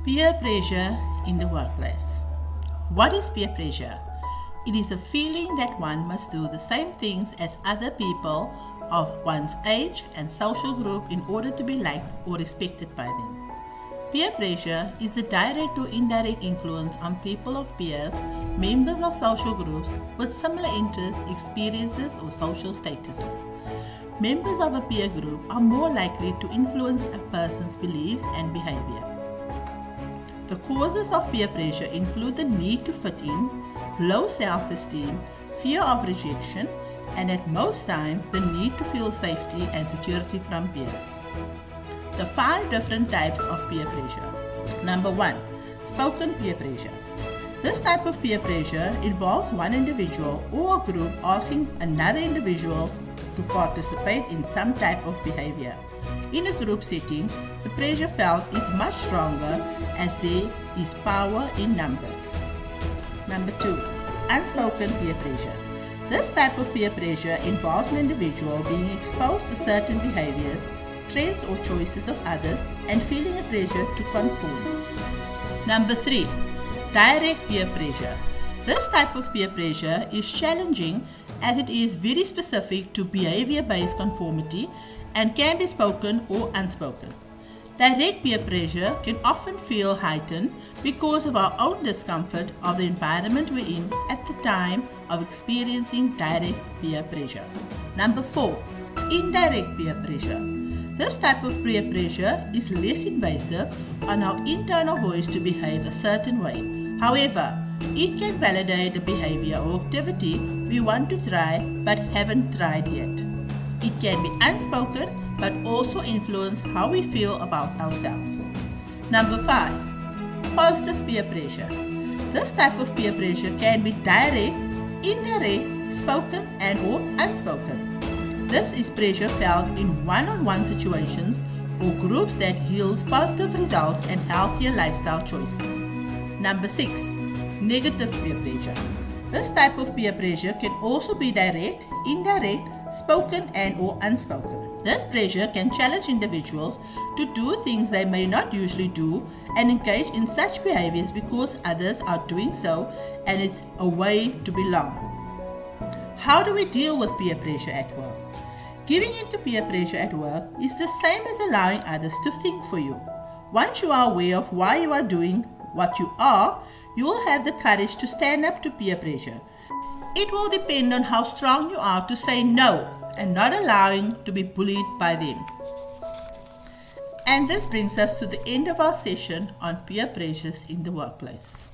Peer pressure in the workplace. What is peer pressure? It is a feeling that one must do the same things as other people of one's age and social group in order to be liked or respected by them. Peer pressure is the direct or indirect influence on people of peers, members of social groups with similar interests, experiences, or social statuses. Members of a peer group are more likely to influence a person's beliefs and behavior. The causes of peer pressure include the need to fit in, low self-esteem, fear of rejection, and at most times the need to feel safety and security from peers. The 5 different types of peer pressure. Number 1. Spoken peer pressure. This type of peer pressure involves one individual or a group asking another individual to participate in some type of behavior. In a group setting, the pressure felt is much stronger as there is power in numbers. Number 2. Unspoken peer pressure. This type of peer pressure involves an individual being exposed to certain behaviors, trends or choices of others and feeling a pressure to conform. Number 3. Direct peer pressure. This type of peer pressure is challenging as it is very specific to behavior-based conformity and can be spoken or unspoken. Direct peer pressure can often feel heightened because of our own discomfort of the environment we're in at the time of experiencing direct peer pressure. Number 4. Indirect peer pressure. This type of peer pressure is less invasive on our internal voice to behave a certain way. However, it can validate a behavior or activity we want to try but haven't tried yet. It can be unspoken but also influence how we feel about ourselves. Number 5. Positive peer pressure. This type of peer pressure can be direct, indirect, spoken and or unspoken. This is pressure felt in one-on-one situations or groups that yields positive results and healthier lifestyle choices. Number 6. Negative peer pressure. This type of peer pressure can also be direct, indirect, spoken and or unspoken. This pressure can challenge individuals to do things they may not usually do and engage in such behaviors because others are doing so and it's a way to belong. How do we deal with peer pressure at work? Giving in to peer pressure at work is the same as allowing others to think for you. Once you are aware of why you are doing what you are, you will have the courage to stand up to peer pressure. It will depend on how strong you are to say no and not allowing to be bullied by them. And this brings us to the end of our session on peer pressures in the workplace.